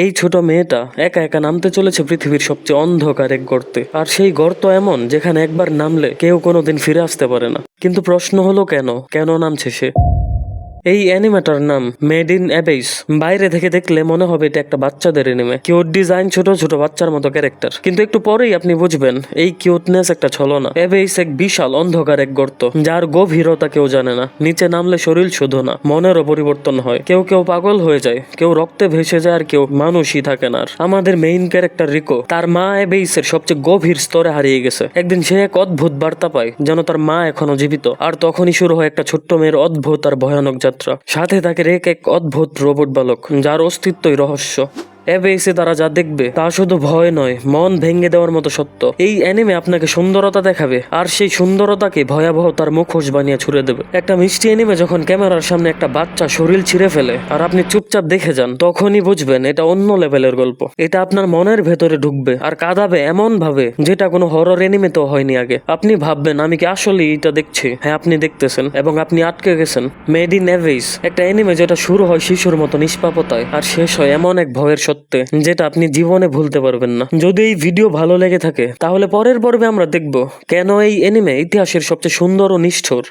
এই ছোট মেয়েটা একা একা নামতে চলেছে পৃথিবীর সবচেয়ে অন্ধকার এক গর্তে। আর সেই গর্ত এমন যেখানে একবার নামলে কেউ কোনোদিন ফিরে আসতে পারে না। কিন্তু প্রশ্ন হলো কেন নামছে সে? এই অ্যানিমেটার নাম মেড ইন অ্যাবেইস। বাইরে থেকে দেখলে মনে হবে এটা একটা বাচ্চাদের অ্যানিমে, কিউট ডিজাইন, ছোট ছোট বাচ্চার মতো ক্যারেক্টার। কিন্তু একটু পরেই আপনি বুঝবেন এই কিউটনেস একটা ছলনা। অ্যাবেইস এক বিশাল অন্ধকার এক গর্ত, যার গভীরতা কেউ জানে না। নিচে নামলে শরীর শুধু না, মনেরও পরিবর্তন হয়। কেউ কেউ পাগল হয়ে যায়, কেউ রক্তে ভেসে যায়, আর কেউ মানুষই থাকে না। আর আমাদের মেইন ক্যারেক্টার রিকো, তার মা অ্যাবেইসের সবচেয়ে গভীর স্তরে হারিয়ে গেছে। একদিন সে এক অদ্ভুত বার্তা পায়, যেন তার মা এখনো জীবিত। আর তখনই শুরু হয় একটা ছোট্ট মেয়ের অদ্ভুত আর ভয়ানক যাত্রা। সাথে থাকে রেক, এক অদ্ভুত রোবট বালক যার অস্তিত্বই রহস্য। অ্যাবেইসে তারা যা দেখবে তা শুধু ভয় নয়, মন ভেঙে দেওয়ার মতো সত্য। এই অ্যানিমে আপনাকে সুন্দরতা দেখাবে, আর সেই সুন্দরতাকে ভয়াবহতার মুখোশ বানিয়ে ছুড়ে দেবে। একটা মিষ্টি অ্যানিমে যখন ক্যামেরার সামনে একটা বাচ্চা শরীর ছিঁড়ে ফেলে আর আপনি চুপচাপ দেখে যান, তখনই বুঝবেন এটা অন্য লেভেলের গল্প। এটা আপনার মনের ভেতরে ঢুকবে আর কাঁদাবে এমন ভাবে যেটা কোনো হরর অ্যানিমেতেও হয়নি আগে। আপনি ভাববেন আমি কি আসলে এটা দেখছি? হ্যাঁ, আপনি দেখতেছেন, এবং আপনি আটকে গেছেন। মেড ইন অ্যাবেইস একটা অ্যানিমে যেটা শুরু হয় শিশুর মতো নিষ্পাপতায় আর শেষ হয় এমন এক ভয়ের সত্যে যেটা আপনি জীবনে ভুলতে পারবেন না। যদি এই ভিডিও ভালো লেগে থাকে তাহলে পরের পর্বে আমরা দেখব কেন এই অ্যানিমে ইতিহাসের সবচেয়ে সুন্দর ও নিষ্ঠুর।